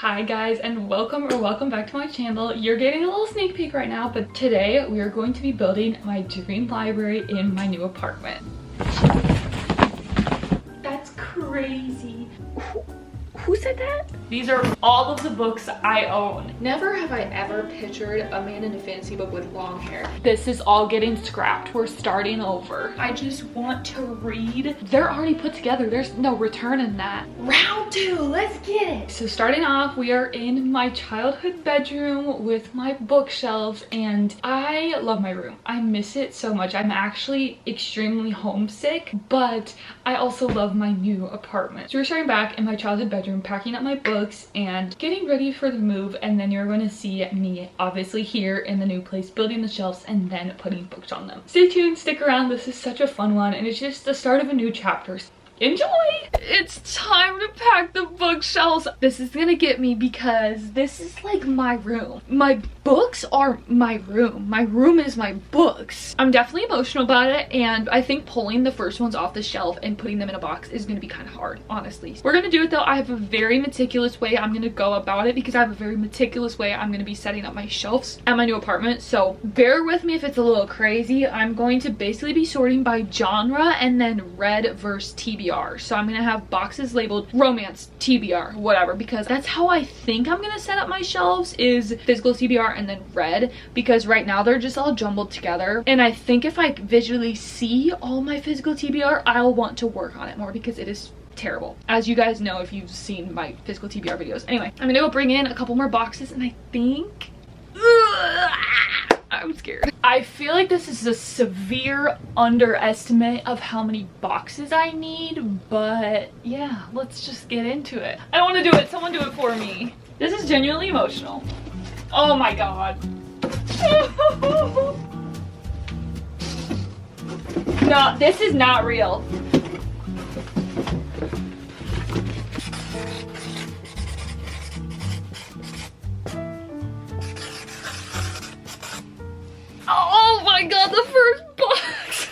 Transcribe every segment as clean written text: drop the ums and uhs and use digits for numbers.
Hi guys, and welcome back to my channel. You're getting a little sneak peek right now, but today we are going to be building my dream library in my new apartment. That's crazy. Who said that? These are all of the books I own. Never have I ever pictured a man in a fantasy book with long hair. This is all getting scrapped. We're starting over. I just want to read. They're already put together. There's no return in that. Round two, let's get it. So starting off, we are in my childhood bedroom with my bookshelves, and I love my room. I miss it so much. I'm actually extremely homesick, but I also love my new apartment. So we're starting back in my childhood bedroom, packing up my books and getting ready for the move, and then you're going to see me obviously here in the new place building the shelves and then putting books on them. Stay tuned, stick around. This is such a fun one, and it's just the start of a new chapter. Enjoy! It's time to pack the bookshelves. This is gonna get me because this is like my room. My books are my room. My room is my books. I'm definitely emotional about it, and I think pulling the first ones off the shelf and putting them in a box is gonna be kind of hard, honestly. We're gonna do it though. I have a very meticulous way I'm gonna go about it because I have a very meticulous way I'm gonna be setting up my shelves at my new apartment. So bear with me if it's a little crazy. I'm going to basically be sorting by genre and then read versus TBR. So I'm gonna have boxes labeled romance, TBR, whatever, because that's how I think I'm gonna set up my shelves, is physical TBR and then read, because right now they're just all jumbled together, and I think if I visually see all my physical TBR, I'll want to work on it more because it is terrible, as you guys know if you've seen my physical TBR videos. Anyway, I'm gonna go bring in a couple more boxes, and I think I'm scared. I feel like this is a severe underestimate of how many boxes I need, but yeah, let's just get into it. I don't want to do it. Someone do it for me. This is genuinely emotional. Oh my god. No, this is not real. Oh my god, the first box!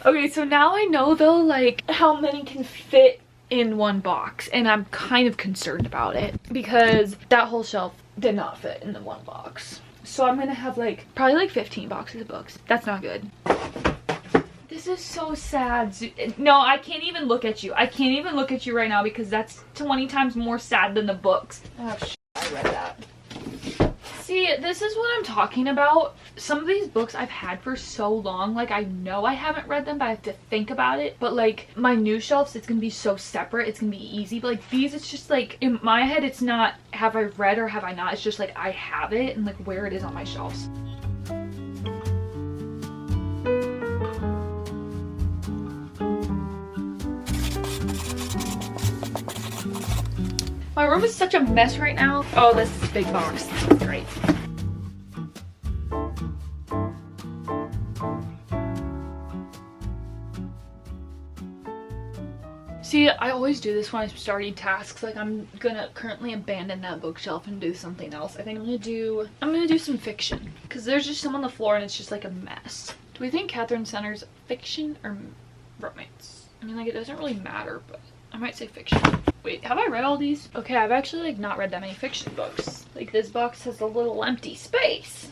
Okay, so now I know though, like, how many can fit in one box, and I'm kind of concerned about it because that whole shelf did not fit in the one box. So I'm gonna have like probably like 15 boxes of books. That's not good. This is so sad. No, I can't even look at you. I can't even look at you right now because that's 20 times more sad than the books. Oh shit, I read that. See, this is what I'm talking about. Some of these books I've had for so long, like, I know I haven't read them, but I have to think about it. But like my new shelves, it's gonna be so separate, it's gonna be easy. But like these, it's just like in my head, it's not have I read or have I not, it's just like I have it and like where it is on my shelves. My room is such a mess right now. Oh, this is a big box. Great. See, I always do this when I'm starting tasks. Like, I'm gonna currently abandon that bookshelf and do something else. I think I'm gonna do some fiction, because there's just some on the floor and it's just like a mess. Do we think Catherine Center's fiction or romance? I mean, like, it doesn't really matter, but I might say fiction. Wait, have I read all these? Okay, I've actually like not read that many fiction books. Like, this box has a little empty space.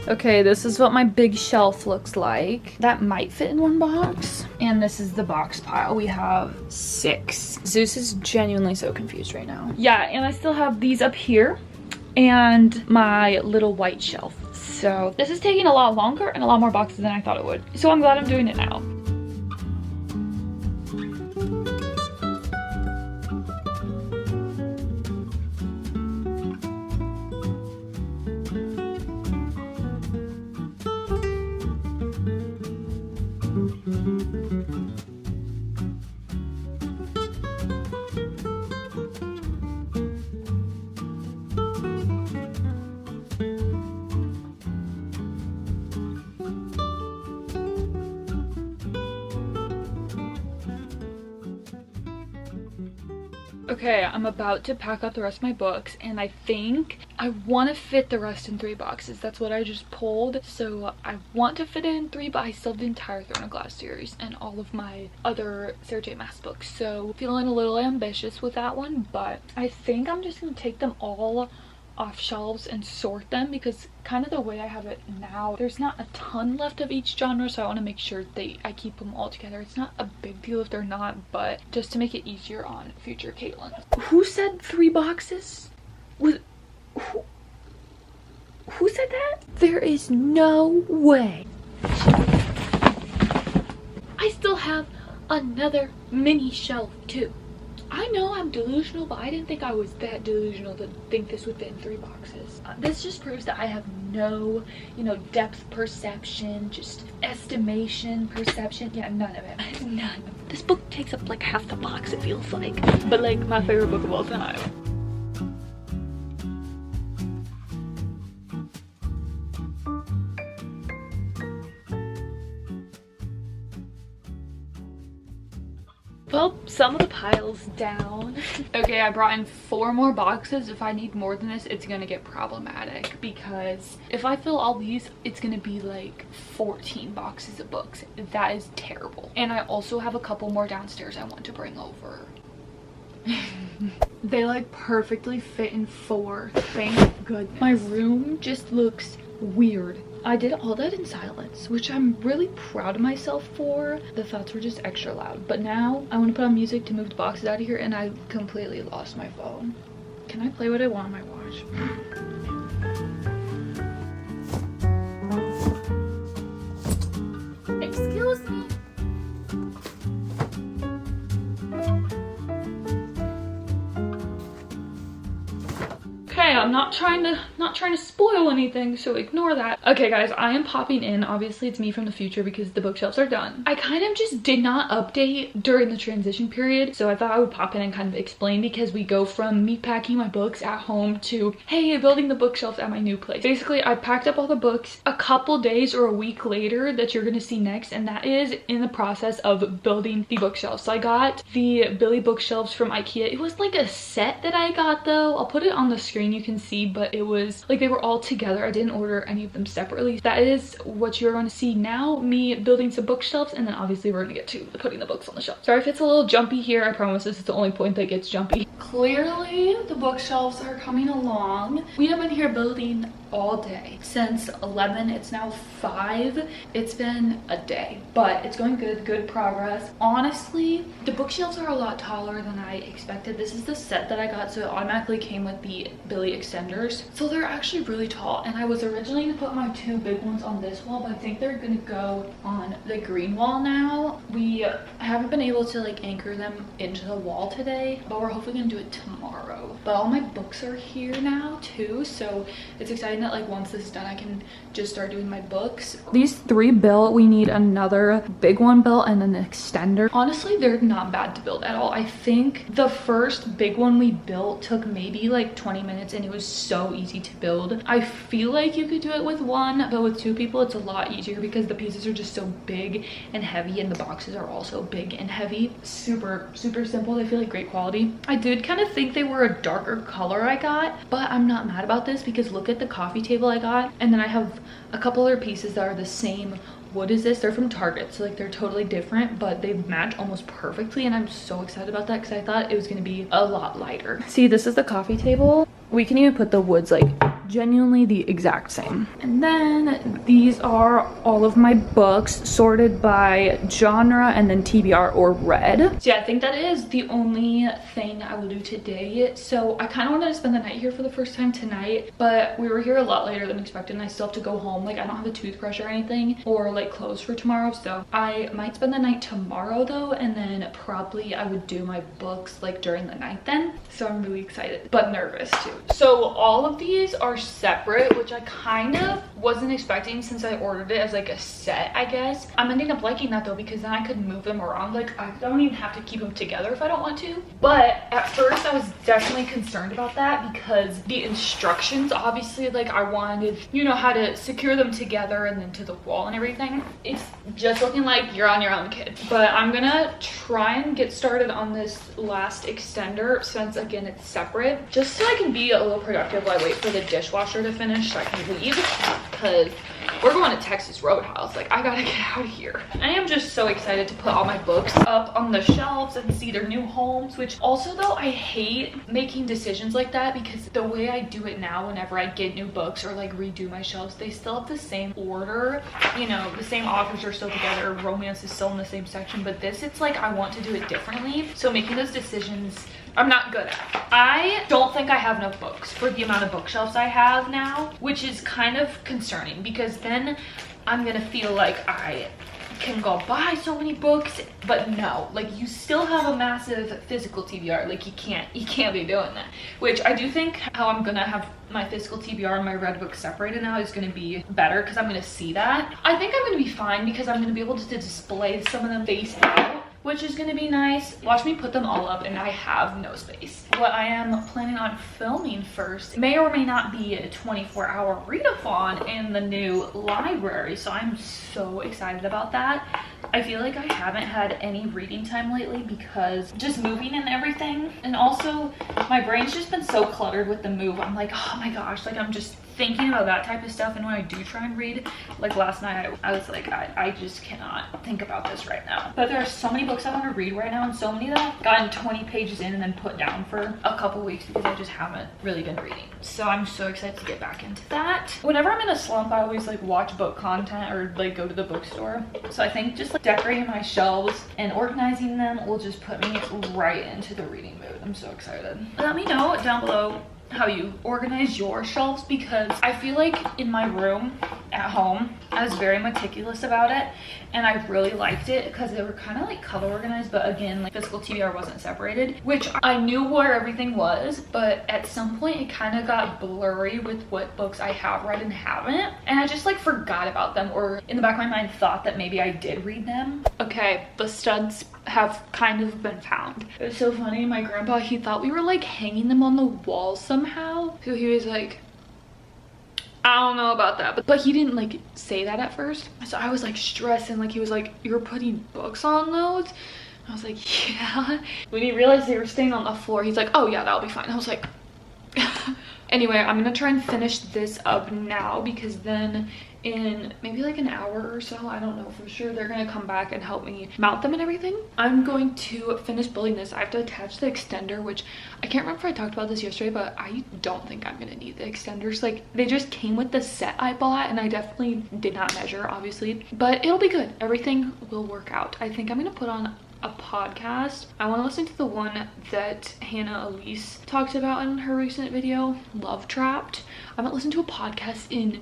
Okay, this is what my big shelf looks like. That might fit in one box. And this is the box pile. We have 6. Zeus is genuinely so confused right now. Yeah, and I still have these up here and my little white shelf. So this is taking a lot longer and a lot more boxes than I thought it would. So I'm glad I'm doing it now. Okay, I'm about to pack up the rest of my books, and I think I want to fit the rest in 3 boxes. That's what I just pulled. So I want to fit it in 3, but I still have the entire Throne of Glass series and all of my other Sarah J Maas books. So feeling a little ambitious with that one, but I think I'm just going to take them all off shelves and sort them, because kind of the way I have it now, there's not a ton left of each genre, so I want to make sure I keep them all together. It's not a big deal if they're not, but just to make it easier on future Caitlin. Who said 3 boxes? Who said that? There is no way. I still have another mini shelf too. I know I'm delusional, but I didn't think I was that delusional to think this would fit in 3 boxes. This just proves that I have no, depth perception, just estimation, perception. Yeah, none of it. None. This book takes up like half the box, it feels like. But like my favorite book of all time. Well, some of the pile's down. Okay, I brought in 4 more boxes. If I need more than this, it's gonna get problematic, because if I fill all these, it's gonna be like 14 boxes of books. That is terrible. And I also have a couple more downstairs I want to bring over. They like perfectly fit in 4. Thank goodness. My room just looks weird. I did all that in silence, which I'm really proud of myself for. The thoughts were just extra loud. But now I want to put on music to move the boxes out of here, and I completely lost my phone. Can I play what I want on my watch? Excuse me. Okay, I'm not trying to spoil anything, so ignore that. Okay guys, I am popping in. Obviously it's me from the future because the bookshelves are done. I kind of just did not update during the transition period, so I thought I would pop in and kind of explain, because we go from me packing my books at home to, hey, building the bookshelves at my new place. Basically, I packed up all the books a couple days or a week later that you're gonna see next, and that is in the process of building the bookshelves. So I got the Billy bookshelves from IKEA. It was like a set that I got though. I'll put it on the screen, you can see, but it was like they were all together. I didn't order any of them separately. That is what you're going to see now, me building some bookshelves, and then obviously we're going to get to putting the books on the shelf. Sorry if it's a little jumpy here. I promise this is the only point that gets jumpy. Clearly the bookshelves are coming along. We have been here building all day since 11. It's now 5. It's been a day, but it's going good progress. Honestly, the bookshelves are a lot taller than I expected. This is the set that I got, so it automatically came with the Billy extenders, so they're actually really tall. And I was originally gonna put my 2 big ones on this wall, but I think they're gonna go on the green wall now. We haven't been able to like anchor them into the wall today, but we're hopefully gonna do it tomorrow. But all my books are here now too, so it's exciting that like once this is done I can just start doing my books. These 3 built, we need another big one built and an extender. Honestly, they're not bad to build at all. I think the first big one we built took maybe like 20 minutes, and it was so easy to build. I feel like you could do it with 1, but with 2 people it's a lot easier because the pieces are just so big and heavy, and the boxes are also big and heavy. Super simple. They feel like great quality. I did kind of think they were a darker color I got, but I'm not mad about this because look at the coffee table I got, and then I have a couple other pieces that are the same wood as this. They're from Target, so like they're totally different, but they match almost perfectly, and I'm so excited about that because I thought it was going to be a lot lighter. See, this is the coffee table. We can even put the woods like genuinely the exact same. And then these are all of my books sorted by genre and then TBR or read. So yeah, I think that is the only thing I will do today. So I kind of wanted to spend the night here for the first time tonight, but we were here a lot later than expected, and I still have to go home. Like I don't have a toothbrush or anything or like clothes for tomorrow, so I might spend the night tomorrow though, and then probably I would do my books like during the night then. So I'm really excited but nervous too. So all of these are separate, which I kind of wasn't expecting since I ordered it as like a set, I guess. I'm ending up liking that though, because then I could move them around. Like I don't even have to keep them together if I don't want to. But at first I was definitely concerned about that because the instructions, obviously, like I wanted, you know, how to secure them together and then to the wall and everything. It's just looking like you're on your own, kid. But I'm gonna try and get started on this last extender since again it's separate, just so I can be a little productive while I wait for the dishwasher to finish so I can leave, because we're going to Texas Roadhouse. Like I gotta get out of here. I am just so excited to put all my books up on the shelves and see their new homes, which also though I hate making decisions like that because the way I do it now, whenever I get new books or like redo my shelves, they still have the same order, you know, the same authors are still together, romance is still in the same section, but this, it's like I want to do it differently. So making those decisions I'm not good at. I don't think I have enough books for the amount of bookshelves I have now, which is kind of concerning because then I'm gonna feel like I can go buy so many books, but no, like you still have a massive physical TBR. Like you can't be doing that, which I do think how I'm gonna have my physical TBR and my read book separated now is gonna be better because I'm gonna see that. I think I'm gonna be fine because I'm gonna be able to display some of them face out, which is gonna be nice. Watch me put them all up and I have no space. What I am planning on filming first may or may not be a 24-hour readathon in the new library, so I'm so excited about that. I feel like I haven't had any reading time lately because just moving and everything, and also my brain's just been so cluttered with the move. I'm like, oh my gosh, like I'm just thinking about that type of stuff, and when I do try and read, like last night I was like, I just cannot think about this right now. But there are so many books I want to read right now, and so many that I've gotten 20 pages in and then put down for a couple weeks because I just haven't really been reading. So I'm so excited to get back into that. Whenever I'm in a slump, I always like watch book content or like go to the bookstore. So I think just like decorating my shelves and organizing them will just put me right into the reading mood. I'm so excited. Let me know down below how you organize your shelves, because I feel like in my room at home I was very meticulous about it and I really liked it because they were kind of like color organized, but again, like physical TBR wasn't separated, which I knew where everything was, but at some point it kind of got blurry with what books I have read and haven't, and I just like forgot about them, or in the back of my mind thought that maybe I did read them. Okay, the studs have kind of been found. It was so funny, my grandpa, he thought we were like hanging them on the wall somehow, so he was like, I don't know about that, but he didn't like say that at first, so I was like stressing, like he was like, you're putting books on those? I was like, yeah. When he realized they were staying on the floor, he's like, oh yeah, that'll be fine. I was like anyway, I'm gonna try and finish this up now because then in maybe like an hour or so, I don't know for sure, they're gonna come back and help me mount them and everything. I'm going to finish building this. I have to attach the extender, which I can't remember if I talked about this yesterday, but I don't think I'm gonna need the extenders. Like they just came with the set I bought and I definitely did not measure, obviously, but it'll be good. Everything will work out. I think I'm gonna put on a podcast. I want to listen to the one that Hannah Elise talked about in her recent video, Love Trapped. I haven't listened to a podcast in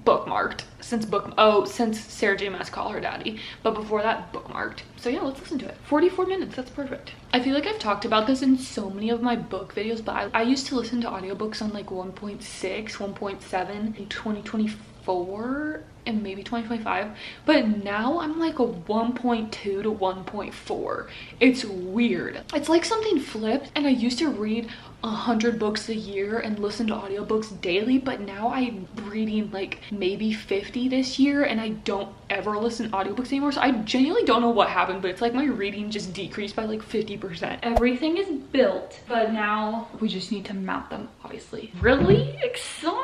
bookmarked since Sarah J. Maas Call Her Daddy, but before that, bookmarked. So yeah, let's listen to it. 44 minutes, that's perfect. I feel like I've talked about this in so many of my book videos, but I used to listen to audiobooks on like 1.6, 1.7 in 2024 and maybe 2025, but now I'm like a 1.2 to 1.4. It's weird. It's like something flipped, and I used to read 100 books a year and listen to audiobooks daily, but now I'm reading like maybe 50 this year and I don't ever listen to audiobooks anymore. So I genuinely don't know what happened, but it's like my reading just decreased by like 50%. Everything is built, but now we just need to mount them, obviously. Really excited.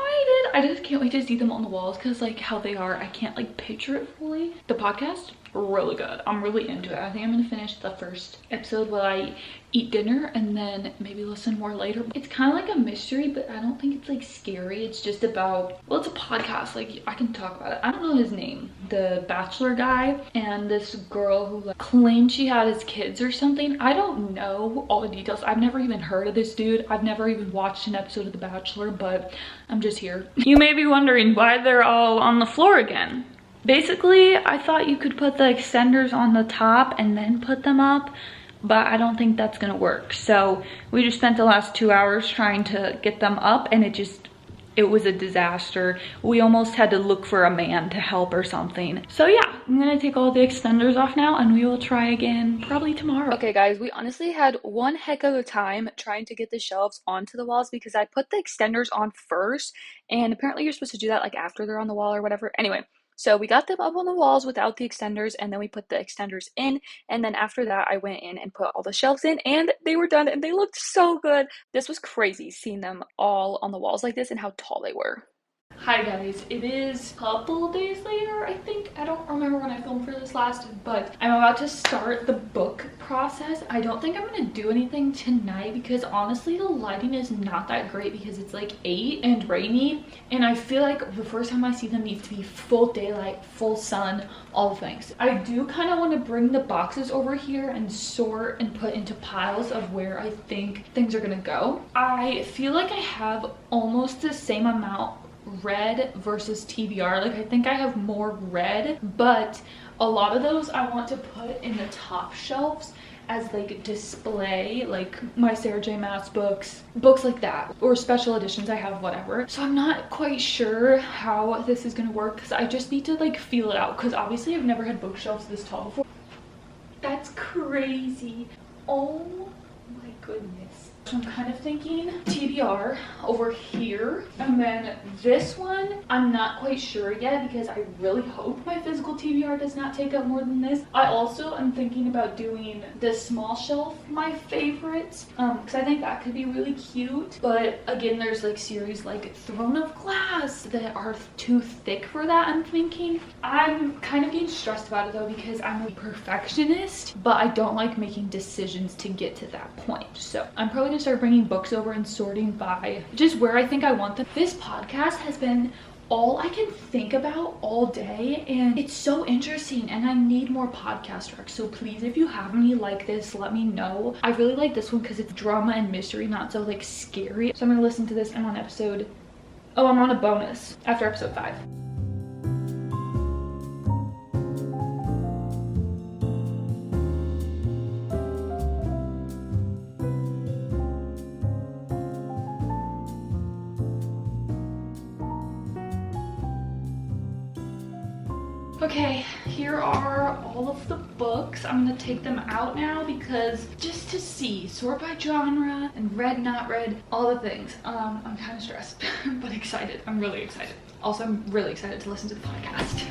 I just can't wait to see them on the walls because like how they are, I can't like picture it fully. The podcast, really good. I'm really into it. I think I'm gonna finish the first episode while I eat dinner and then maybe listen more later. It's kind of like a mystery, but I don't think it's like scary. It's just about, well, it's a podcast, like I can talk about it. I don't know his name. The Bachelor guy and this girl who like claimed she had his kids or something. I don't know all the details. I've never even heard of this dude. I've never even watched an episode of The Bachelor, but I'm just here. You may be wondering why they're all on the floor again. Basically, I thought you could put the extenders on the top and then put them up, but I don't think that's gonna work. So we just spent the last 2 hours trying to get them up and it just It was a disaster. We almost had to look for a man to help or something. So yeah, I'm gonna take all the extenders off now and we will try again probably tomorrow. Okay guys, we honestly had one heck of a time trying to get the shelves onto the walls because I put the extenders on first, and apparently you're supposed to do that like after they're on the wall or whatever. Anyway, so we got them up on the walls without the extenders, and then we put the extenders in, and then after that I went in and put all the shelves in, and they were done and they looked so good. This was crazy seeing them all on the walls like this and how tall they were. Hi guys, it is a couple days later, I think. I don't remember when I filmed for this last, but I'm about to start the book process. I don't think I'm gonna do anything tonight because honestly the lighting is not that great because it's like 8 and rainy, and I feel like the first time I see them needs to be full daylight, full sun, all the things. I do kind of want to bring the boxes over here and sort and put into piles of where I think things are gonna go. I feel like I have almost the same amount red versus TBR. Like I think I have more red, but a lot of those I want to put in the top shelves as like display, like my Sarah J Maas books like that, or special editions I have, whatever. So I'm not quite sure how this is gonna work because I just need to like feel it out, because obviously I've never had bookshelves this tall before. That's crazy. Oh my goodness. So I'm kind of thinking TBR over here, and then this one I'm not quite sure yet because I really hope my physical TBR does not take up more than this. I also am thinking about doing this small shelf my favorites, because I think that could be really cute, but again there's like series like Throne of Glass that are too thick for that. I'm thinking I'm kind of getting stressed about it though because I'm a perfectionist, but I don't like making decisions to get to that point. So I'm probably gonna start bringing books over and sorting by just where I think I want them. This podcast has been all I can think about all day, and it's so interesting, and I need more podcast recs. So please, if you have any like this, let me know. I really like this one because it's drama and mystery, not so like scary. So I'm gonna listen to this. I'm on episode, oh, I'm on a bonus after episode 5. Okay, here are all of the books. I'm gonna take them out now because just to see, sort by genre and read, not read, all the things. I'm kind of stressed, but excited. I'm really excited. Also, I'm really excited to listen to the podcast.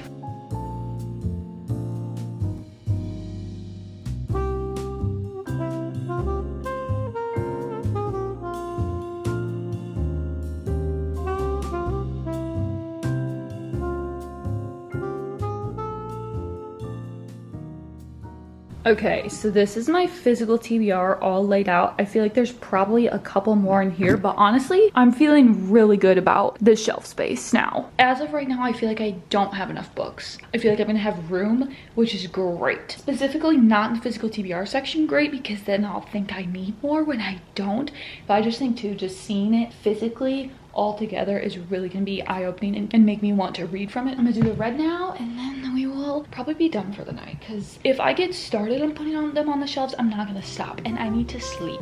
Okay, so this is my physical TBR all laid out. I feel like there's probably a couple more in here, but honestly, I'm feeling really good about the shelf space now. As of right now, I feel like I don't have enough books. I feel like I'm gonna have room, which is great. Specifically not in the physical TBR section, great, because then I'll think I need more when I don't. But I just think too, just seeing it physically all together is really gonna be eye-opening and make me want to read from it. I'm gonna do the red now, and then we will probably be done for the night, because if I get started on putting them on the shelves, I'm not gonna stop, and I need to sleep.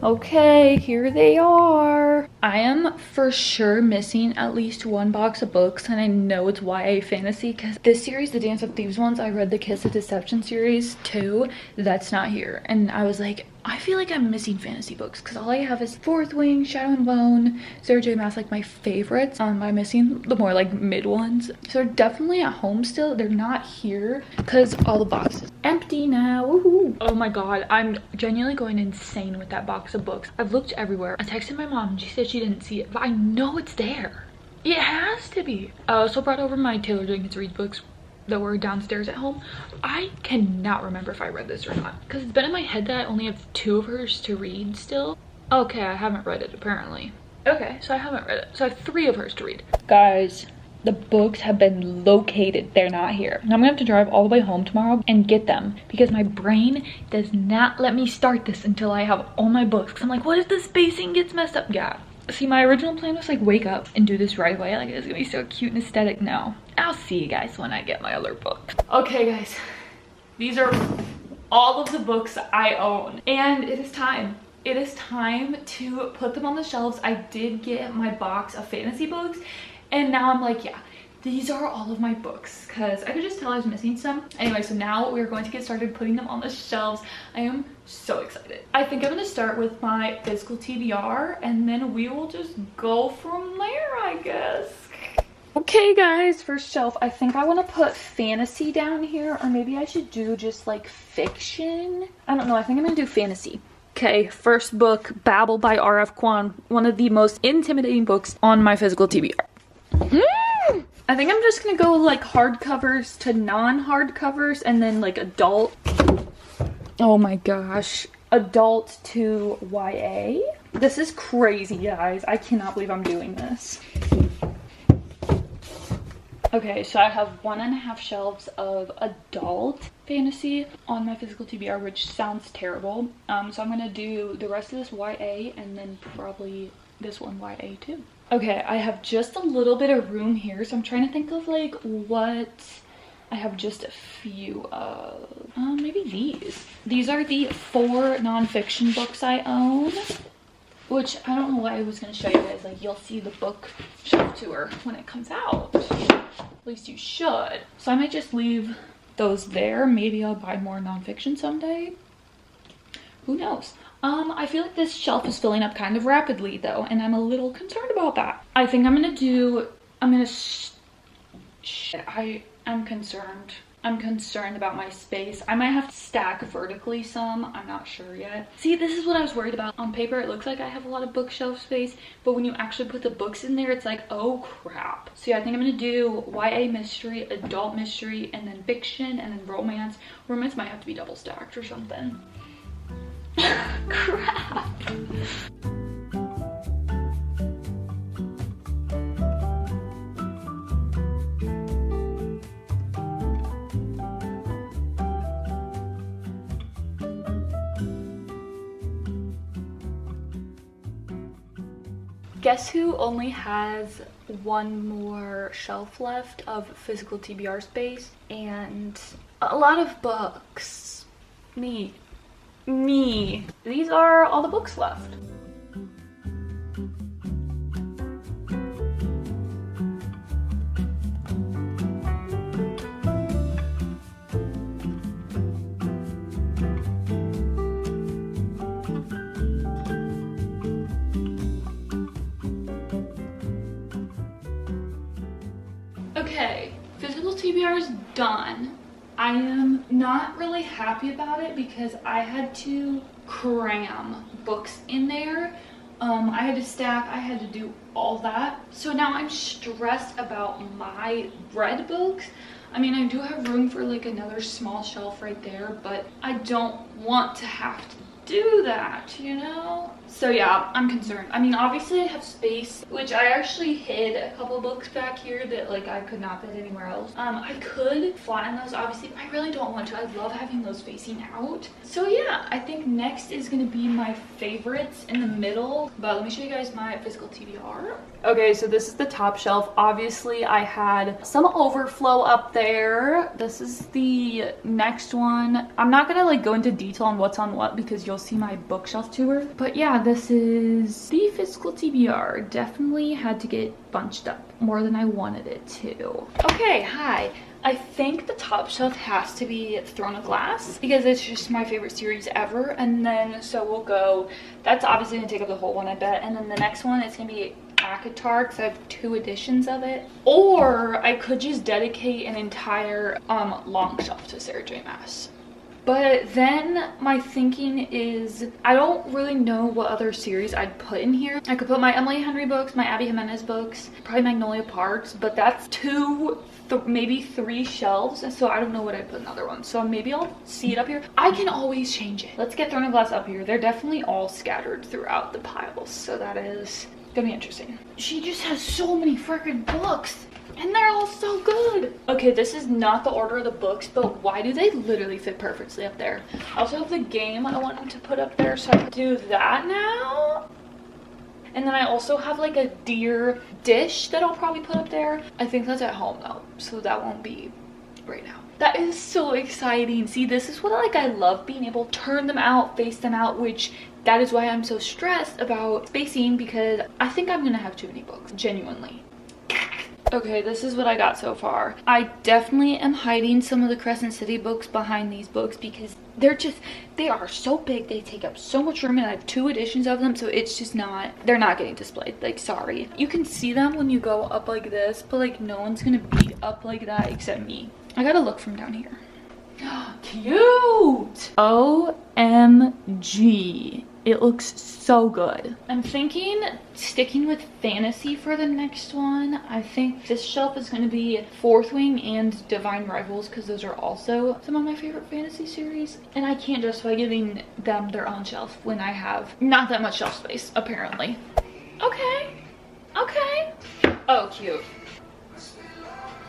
Okay, here they are. I am for sure missing at least one box of books, and I know it's YA fantasy because this series, the Dance of Thieves ones, I read the Kiss of Deception series too. That's not here, and I was like, I feel like I'm missing fantasy books because all I have is Fourth Wing, Shadow and Bone, Sarah J Maas, like my favorites. I'm missing the more like mid ones. So they're definitely at home still. They're not here because all the boxes empty now. Woohoo! Oh my god, I'm genuinely going insane with that box of books. I've looked everywhere. I texted my mom and she said she didn't see it, but I know it's there. It has to be. I also brought over my Taylor Jenkins Reid books that were downstairs at home. I cannot remember if I read this or not because it's been in my head that I only have 2 of hers to read still. Okay, I haven't read it apparently. Okay, so I haven't read it. So I have 3 of hers to read. Guys, The books have been located. They're not here. And I'm gonna have to drive all the way home tomorrow and get them because my brain does not let me start this until I have all my books. Cause I'm like, what if the spacing gets messed up? Yeah. See, my original plan was like wake up and do this right away. Like it's gonna be so cute and aesthetic. No. I'll see you guys when I get my other books. Okay guys, these are all of the books I own and it is time. It is time to put them on the shelves. I did get my box of fantasy books and now I'm like, yeah, these are all of my books because I could just tell I was missing some. Anyway, so now we're going to get started putting them on the shelves. I am so excited. I think I'm going to start with my physical TBR and then we will just go from there, I guess. Okay guys, first shelf. I think I want to put fantasy down here or maybe I should do just like fiction. I don't know. I think I'm going to do fantasy. Okay, first book, Babel by R.F. Kuang. One of the most intimidating books on my physical TBR. I think I'm just gonna go like hardcovers to non-hardcovers and then like adult. Oh my gosh. Adult to YA. This is crazy, guys. I cannot believe I'm doing this. Okay, so I have 1.5 shelves of adult fantasy on my physical TBR, which sounds terrible. So I'm gonna do the rest of this YA and then probably this one YA too. Okay, I have just a little bit of room here, so I'm trying to think of like what I have just a few of. Maybe these. These are the 4 nonfiction books I own, which I don't know why I was going to show you guys. Like, you'll see the book shelf tour when it comes out. At least you should. So I might just leave those there. Maybe I'll buy more nonfiction someday. Who knows? I feel like this shelf is filling up kind of rapidly though, and I'm a little concerned about that. I think I'm concerned. I'm concerned about my space. I might have to stack vertically some. I'm not sure yet. See, this is what I was worried about. On paper, it looks like I have a lot of bookshelf space, but when you actually put the books in there, it's like, oh crap. So yeah, I think I'm gonna do YA mystery, adult mystery, and then fiction, and then romance. Romance might have to be double stacked or something. Crap. Guess who only has one more shelf left of physical TBR space and a lot of books? Me. These are all the books left. Okay, physical TBR is done. I am not really happy about it because I had to cram books in there. I had to stack, I had to do all that. So now I'm stressed about my read books. I mean, I do have room for like another small shelf right there, but I don't want to have to do that, you know? So yeah, I'm concerned. I mean, obviously I have space, which I actually hid a couple books back here that like I could not fit anywhere else. I could flatten those obviously, but I really don't want to. I love having those facing out. So yeah, I think next is gonna be my favorites in the middle, but let me show you guys my physical TBR. Okay, so this is the top shelf. Obviously I had some overflow up there. This is the next one. I'm not gonna like go into detail on what's on what because you'll see my bookshelf tour, but yeah, this is the physical TBR. Definitely had to get bunched up more than I wanted it to. Okay, hi. I think the top shelf has to be Throne of Glass because it's just my favorite series ever. And then, so we'll go, that's obviously gonna take up the whole one, I bet. And then the next one, it's gonna be Akatar because I have 2 editions of it. Or I could just dedicate an entire long shelf to Sarah J. Maas. But then my thinking is, I don't really know what other series I'd put in here. I could put my Emily Henry books, my Abby Jimenez books, probably Magnolia Parks, but that's 2, maybe 3 shelves. And so I don't know what I'd put in other ones. So maybe I'll see it up here. I can always change it. Let's get Throne of Glass up here. They're definitely all scattered throughout the piles. So that is gonna be interesting. She just has so many freaking books. And they're all so good. Okay, this is not the order of the books, but why do they literally fit perfectly up there? I also have the game I wanted to put up there, so I can do that now. And then I also have like a deer dish that I'll probably put up there. I think that's at home though, so that won't be right now. That is so exciting. See, this is what I love, being able to turn them out, face them out, which that is why I'm so stressed about spacing, because I think I'm gonna have too many books, genuinely. Okay, this is what I got so far. I definitely am hiding some of the Crescent City books behind these books because they are so big, they take up so much room, and I have 2 editions of them, so it's just not, they're not getting displayed, like, sorry. You can see them when you go up like this, but like no one's gonna beat up like that except me. I gotta look from down here. Cute! OMG. It looks so good. I'm thinking sticking with fantasy for the next one. I think this shelf is going to be Fourth Wing and Divine Rivals, because those are also some of my favorite fantasy series. And I can't justify giving them their own shelf when I have not that much shelf space, apparently. Okay. Okay. Oh, cute.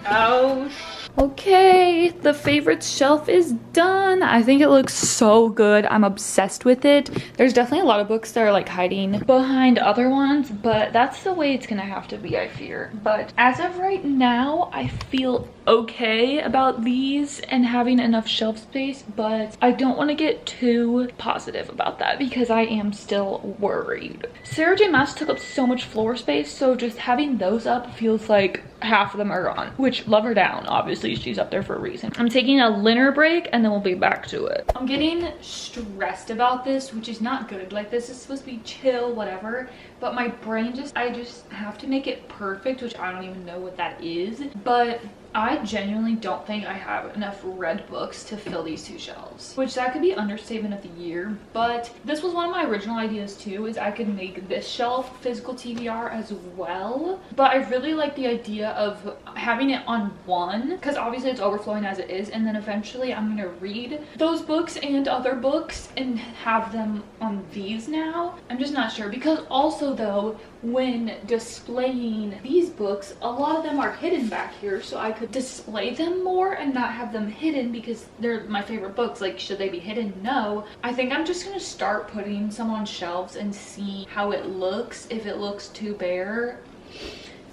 Oh, okay, the favorite shelf is done. I think it looks so good. I'm obsessed with it. There's definitely a lot of books that are like hiding behind other ones, but that's the way it's gonna have to be, I fear. But as of right now, I feel okay about these and having enough shelf space, but I don't want to get too positive about that because I am still worried. Sarah J Maas took up so much floor space, so just having those up feels like half of them are gone, which love her down. Obviously she's up there for a reason. I'm taking a dinner break and then we'll be back to it. I'm getting stressed about this, which is not good. Like, this is supposed to be chill, whatever, but my brain I just have to make it perfect, which I don't even know what that is. But I genuinely don't think I have enough read books to fill these 2 shelves, which that could be understatement of the year. But this was one of my original ideas too, is I could make this shelf physical TBR as well. But I really like the idea of having it on one, because obviously it's overflowing as it is, and then eventually I'm gonna read those books and other books and have them on these now. I'm just not sure, because also though, when displaying these books, a lot of them are hidden back here, so I could display them more and not have them hidden because they're my favorite books. Like, should they be hidden? No. I think I'm just gonna start putting some on shelves and see how it looks. If it looks too bare,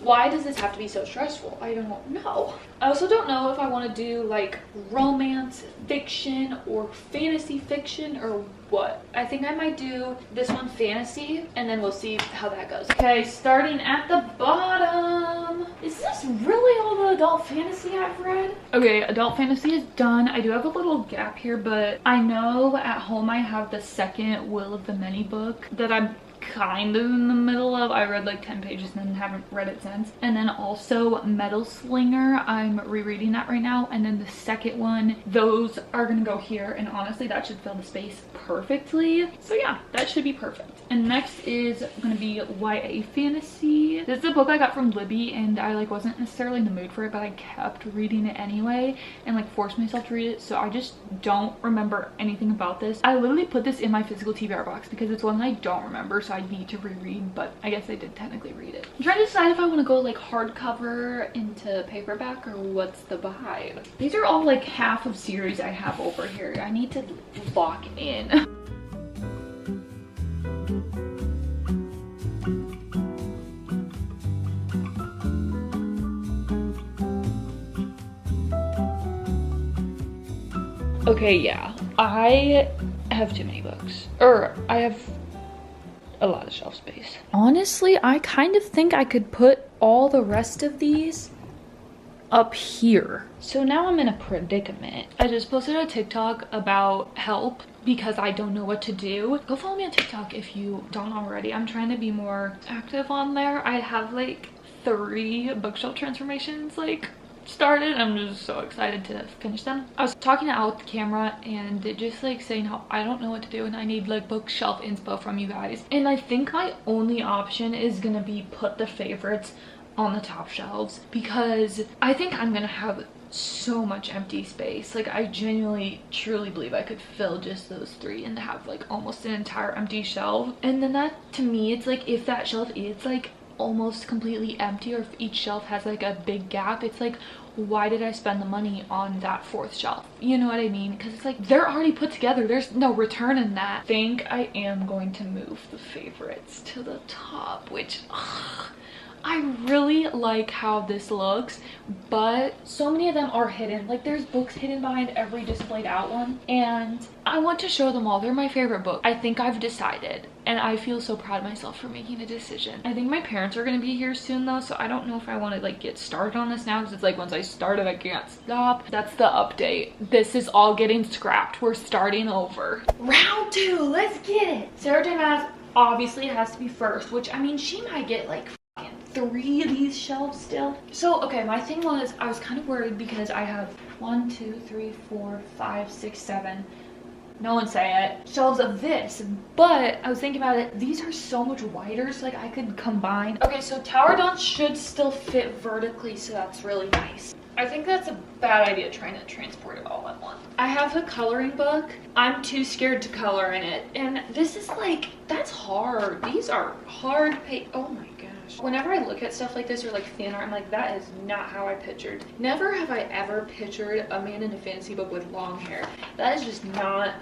why does this have to be so stressful? I don't know. I also don't know if I want to do like romance fiction or fantasy fiction or what. I think I might do this one fantasy and then we'll see how that goes. Okay, starting at the bottom. Is this really all the adult fantasy I've read? Okay, adult fantasy is done. I do have a little gap here, but I know at home I have the second Will of the Many book that I'm kind of in the middle of. I read like 10 pages and then haven't read it since. And then also Metal Slinger, I'm rereading that right now. And then the second one, those are gonna go here, and honestly that should fill the space perfectly. So yeah, that should be perfect. And next is gonna be YA fantasy. This is a book I got from Libby and I like wasn't necessarily in the mood for it, but I kept reading it anyway and like forced myself to read it, so I just don't remember anything about this. I literally put this in my physical TBR box because it's one that I don't remember, so I need to reread, but I guess I did technically read it. I'm trying to decide if I want to go like hardcover into paperback or what's the vibe. These are all like half of series I have over here. I need to lock in. Okay, yeah, I have too many books, or I have a lot of shelf space. Honestly, I kind of think I could put all the rest of these up here. So now I'm in a predicament. I just posted a TikTok about help because I don't know what to do. Go follow me on TikTok if you don't already. I'm trying to be more active on there. I have like 3 bookshelf transformations like started. I'm just so excited to finish them. I was talking out with the camera and just like saying how I don't know what to do and I need like bookshelf inspo from you guys. And I think my only option is gonna be put the favorites on the top shelves because I think I'm gonna have so much empty space. Like, I genuinely truly believe I could fill just those 3 and have like almost an entire empty shelf. And then that, to me, it's like if that shelf is like almost completely empty, or if each shelf has like a big gap, it's like, why did I spend the money on that fourth shelf? You know what I mean? Because it's like, they're already put together. There's no return in that. I think I am going to move the favorites to the top, which I really like how this looks, but so many of them are hidden. Like, there's books hidden behind every displayed out one, and I want to show them all. They're my favorite book. I think I've decided, and I feel so proud of myself for making a decision. I think my parents are going to be here soon though, so I don't know if I want to like get started on this now, because it's like once I started I can't stop. That's the update. This is all getting scrapped. We're starting over. Round 2, let's get it. Sarah J. Maas obviously has to be first, which I mean, she might get like 3 of these shelves still. So okay, my thing was, I was kind of worried because I have 1 2 3 4 5 6 7, no one say it, shelves of this, but I was thinking about it, these are so much wider, so like I could combine. Okay, so Tower Dawn should still fit vertically, so that's really nice. I think that's a bad idea trying to transport it all at once. I have a coloring book. I'm too scared to color in it, and this is like, that's hard. These are hard oh my gosh. Whenever I look at stuff like this or like fan art, I'm like, that is not how I pictured. Never have I ever pictured a man in a fantasy book with long hair. That is just not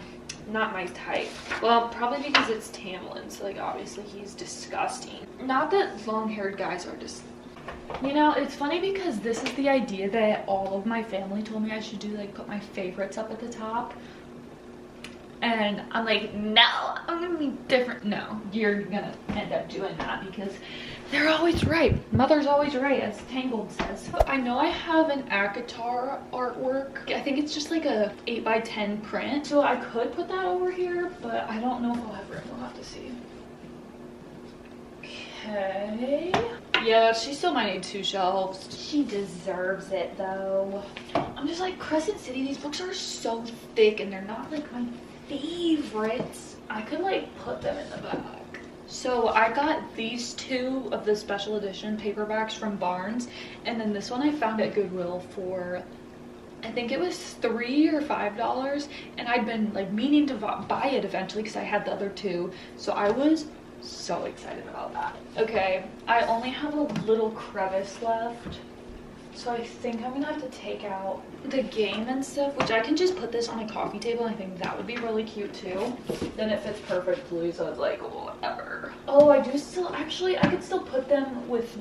my type. Well, probably because it's Tamlin, so like obviously he's disgusting. Not that long-haired guys are just, you know, it's funny because this is the idea that all of my family told me I should do, like put my favorites up at the top. And I'm like, no, I'm gonna be different. No, you're gonna end up doing that because they're always right. Mother's always right, as Tangled says. I know I have an ACOTAR artwork. I think it's just like a 8x10 print. So I could put that over here, but I don't know if I'll have room. We'll have to see. Okay. Yeah, she still might need 2 shelves. She deserves it though. I'm just like, Crescent City, these books are so thick and they're not like my favorites. I could like put them in the back. So I got these 2 of the special edition paperbacks from Barnes, and then this one I found at Goodwill for, I think it was $3 or $5, and I'd been like meaning to buy it eventually because I had the other 2, so I was so excited about that. Okay, I only have a little crevice left, so I think I'm gonna have to take out the game and stuff, which I can just put this on a coffee table. I think that would be really cute too. Then it fits perfectly, so it's like whatever. Oh, I do still, actually I could still put them with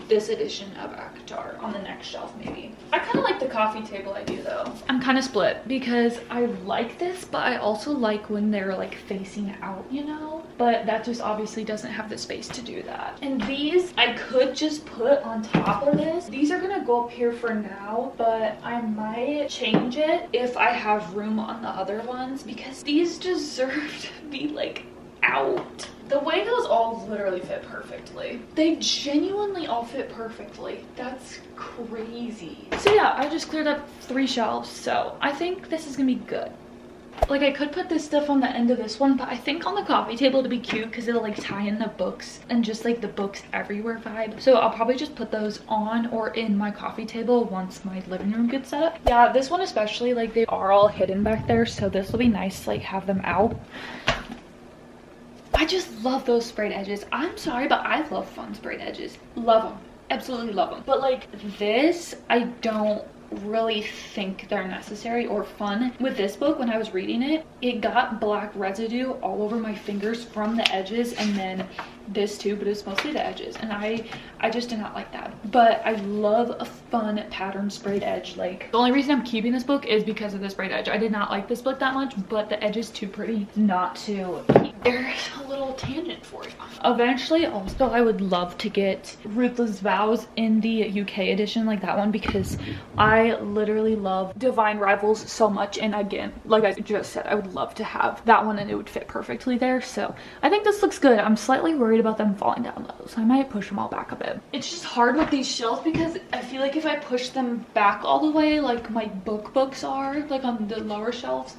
this edition of ACOTAR on the next shelf maybe. I kind of like the coffee table idea though. I'm kind of split because I like this, but I also like when they're like facing out, you know? But that just obviously doesn't have the space to do that. And these I could just put on top of this. These are gonna go up here for now, but I might change it if I have room on the other ones because these deserve to be like out. The way those all literally fit perfectly. They genuinely all fit perfectly. That's crazy. So yeah, I just cleared up 3 shelves, so I think this is gonna be good. Like, I could put this stuff on the end of this one, but I think on the coffee table it'll be cute because it'll like tie in the books and just like the books everywhere vibe. So I'll probably just put those on or in my coffee table once my living room gets set up. Yeah, this one especially, like they are all hidden back there, so this will be nice to like have them out. I just love those sprayed edges. I'm sorry, but I love fun sprayed edges. Love them. Absolutely love them. But like this, I don't really think they're necessary or fun. With this book, when I was reading it, it got black residue all over my fingers from the edges, and then this too, but it's mostly the edges, and I just did not like that. But I love a fun pattern sprayed edge. Like, the only reason I'm keeping this book is because of the sprayed edge. I did not like this book that much, but the edge is too pretty not to keep. There's a little tangent for you. Eventually, also, I would love to get Ruthless Vows in the UK edition, like that one, because I literally love Divine Rivals so much, and again, like I just said, I would love to have that one and it would fit perfectly there. So I think this looks good. I'm slightly worried about them falling down though, so I might push them all back a bit. It's just hard with these shelves because I feel like if I push them back all the way like my books are, like on the lower shelves,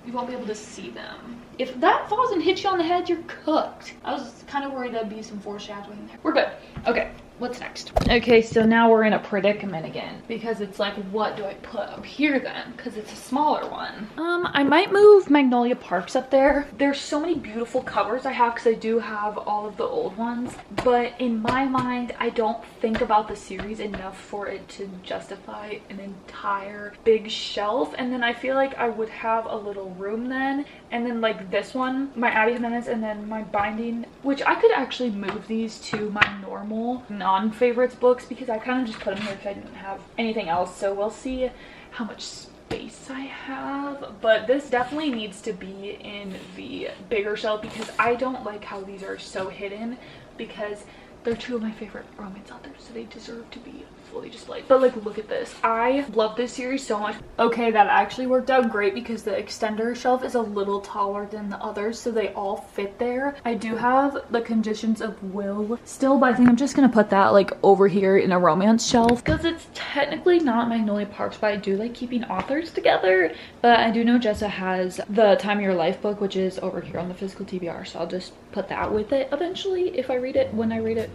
you won't be able to see them. If that falls and hits you on the head, you're cooked. I was kind of worried there'd be some foreshadowing there. We're good. Okay, What's next? Okay, so now we're in a predicament again because it's like, what do I put up here then? Because it's a smaller one. I might move Magnolia Parks up there. There's so many beautiful covers I have because I do have all of the old ones, but in my mind, I don't think about the series enough for it to justify an entire big shelf. And then I feel like I would have a little room then. And then like this one, my Abby Jimenez, and then my binding, which I could actually move these to my normal non-favorites books because I kind of just put them here because I didn't have anything else. So we'll see how much space I have, but this definitely needs to be in the bigger shelf because I don't like how these are so hidden because they're two of my favorite romance authors, so they deserve to be fully displayed. But like, look at this. I love this series so much. Okay, that actually worked out great because the extender shelf is a little taller than the others, so they all fit there. I do have the Conditions of Will still, but I think I'm just gonna put that like over here in a romance shelf because it's technically not Magnolia Parks, but I do like keeping authors together. But I do know Jessa has the Time of Your Life book, which is over here on the physical TBR, so I'll just put that with it eventually if I read it, when I read it.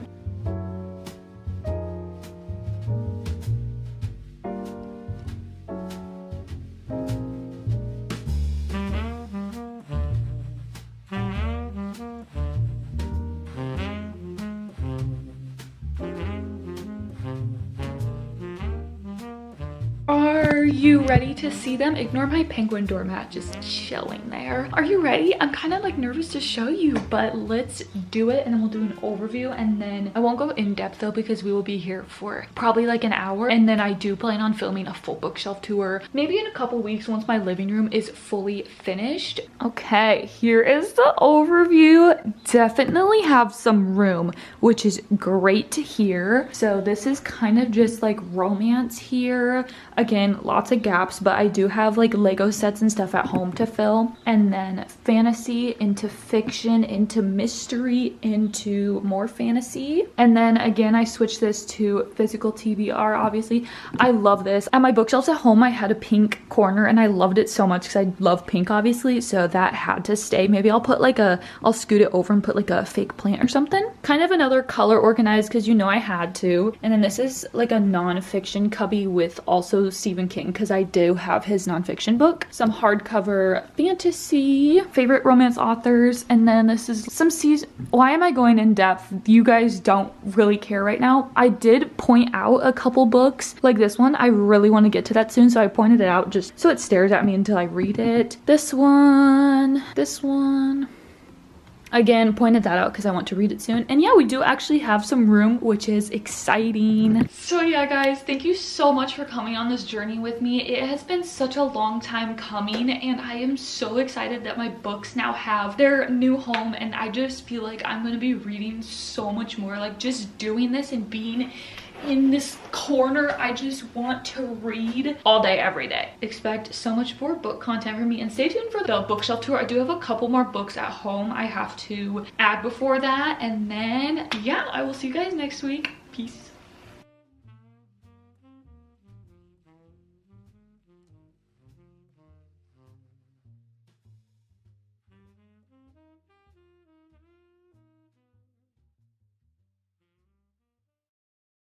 Are you ready to see them? Ignore my penguin doormat just chilling there. Are you ready? I'm kind of like nervous to show you, but let's do it and then we'll do an overview, and then I won't go in depth though because we will be here for probably like an hour, and then I do plan on filming a full bookshelf tour maybe in a couple weeks once my living room is fully finished. Okay, here is the overview. Definitely have some room, which is great to hear. So this is kind of just like romance here. Again, lots of gaps, but I do have like Lego sets and stuff at home to fill. And then fantasy into fiction, into mystery, into more fantasy. And then again, I switched this to physical TBR, obviously. I love this. At my bookshelves at home, I had a pink corner and I loved it so much because I love pink, obviously. So that had to stay. Maybe I'll put like I'll scoot it over and put like a fake plant or something. Kind of another color organized because you know I had to. And then this is like a non-fiction cubby with also Stephen King because I do have his nonfiction book, some hardcover fantasy, favorite romance authors, and then this is some season. Why am I going in depth? You guys don't really care right now. I did point out a couple books like this one. I really want to get to that soon, so I pointed it out just so it stares at me until I read it. This one. Again, pointed that out because I want to read it soon. And yeah, we do actually have some room, which is exciting. So yeah, guys, thank you so much for coming on this journey with me. It has been such a long time coming, and I am so excited that my books now have their new home, and I just feel like I'm going to be reading so much more. Like, just doing this and being in this corner, I just want to read all day, every day. Expect so much more book content from me, and stay tuned for the bookshelf tour. I do have a couple more books at home I have to add before that, and then yeah, I will see you guys next week. Peace.